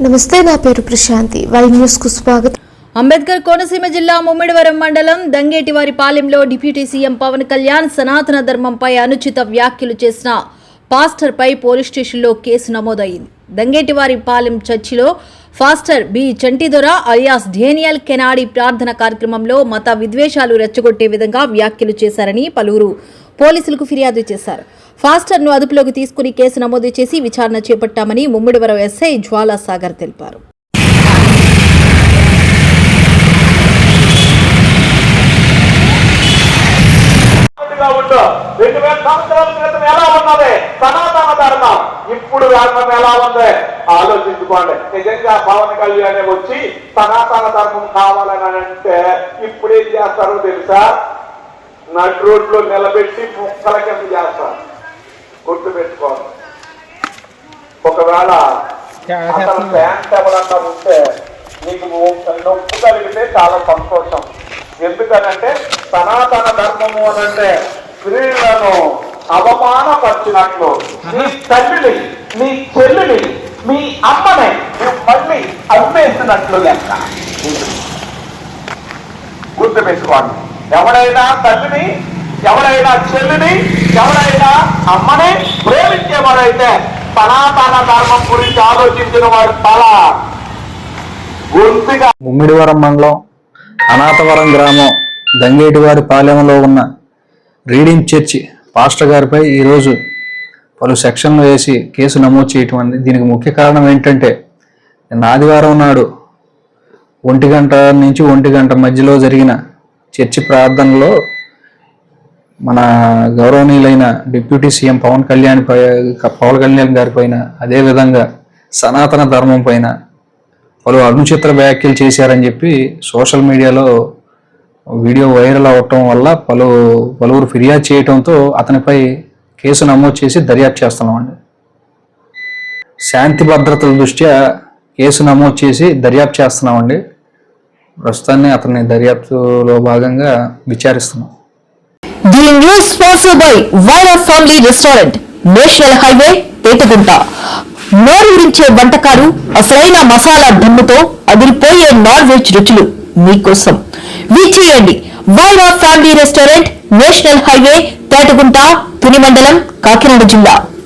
నమస్తే, నా పేరు ప్రశాంతి. వై న్యూస్ కు స్వాగతం. అంబేద్కర్ కోనసీమ జిల్లా ముమ్మిడివరం మండలం దంగేటివారిపాలెంలో డిప్యూటీ సీఎం పవన్ కళ్యాణ్ సనాతన ధర్మంపై అనుచిత వ్యాఖ్యలు చేసిన పాస్టర్పై పోలీస్ స్టేషన్లో కేసు నమోదైంది. దంగేటివారిపాలెం చర్చిలో ఫాస్టర్ బి చంటిదొర అలియాస్ డేనియల్ కెనాడి ప్రార్థన కార్యక్రమంలో మత విద్వేషాలు రెచ్చగొట్టే విధంగా వ్యాఖ్యలు చేశారని పలువురు పోలీసులకు ఫిర్యాదు చేశారు. ఫాస్టర్ను అదుపులోకి తీసుకుని కేసు నమోదు చేసి విచారణ చేపట్టామని ముమ్మిడివరం ఎస్ఐ జ్వాలాసాగర్ తెలిపారు. ఇప్పుడు ఎలా ఉంది ఆలోచించుకోండి. నిజంగా పవన్ కళ్యాణ్ వచ్చి సనాతన ధర్మం కావాలని అంటే ఇప్పుడు ఏం చేస్తారో తెలుసా? నట్ రోడ్లో నిలబెట్టి ముక్కల కింద చేస్తారు. గుర్తు పెట్టుకోండి. ఒకవేళ అసలు ప్యాంట్ ఎవరన్నా ఉంటే నీకు నొప్పు కలిగితే చాలా సంతోషం. ఎందుకనంటే సనాతన ధర్మము అనంటే స్త్రీలను అవమానపరిచినట్లు నీ తల్లిని, నీ చెల్లిని, మీ అమ్మని నువ్వు మళ్ళీ అమ్మేసినట్లు లెక్క. గుర్తు పెట్టుకోండి. ఎవరైనా తల్లిని, ఎవరైనా చెల్లిని, ఎవరైనా అమ్మని ప్రేమించేవారైతే సనాతన ధర్మం గురించి ఆలోచించిన వాడు చాలా గుర్తుగా. ముమ్మిడివరం మండలం అనాథవరం గ్రామం దంగేటివారిపాలెంలో ఉన్న రీడింగ్ చర్చి పాస్టర్ గారిపై ఈరోజు పలు సెక్షన్లు వేసి కేసు నమోదు చేయటం అంది. దీనికి ముఖ్య కారణం ఏంటంటే నిన్న ఆదివారం నాడు 1 గంట నుంచి 1 గంట మధ్యలో జరిగిన చర్చి ప్రార్థనలో మన గౌరవనీయులైన డిప్యూటీ సీఎం పవన్ కళ్యాణ్ గారి పైన, అదేవిధంగా సనాతన ధర్మం పైన పలు అనుచిత వ్యాఖ్యలు చేశారని చెప్పి సోషల్ మీడియాలో వీడియో వైరల్ అవటం వల్ల పలువురు ఫిర్యాదు చేయడంతో అతనిపై కేసు నమోదు చేసి దర్యాప్తు చేస్తున్నామండి. శాంతి భద్రతల దృష్ట్యా కేసు నమోదు చేసి దర్యాప్తు చేస్తున్నామండి. ప్రస్తుతాన్ని అతన్ని దర్యాప్తులో భాగంగా విచారిస్తున్నాం. The news sponsored by Vaira family restaurant, national highway, Etagunta. నోరూరించే వంటకాలు, అసలైన మసాలా దమ్ముతో అదిరిపోయే నాన్ వెజ్ రుచులు మీకోసం. విచ్చేయండి Vaira family restaurant, national highway, Tetagunta, Tuni మండలం, కాకినాడ జిల్లా.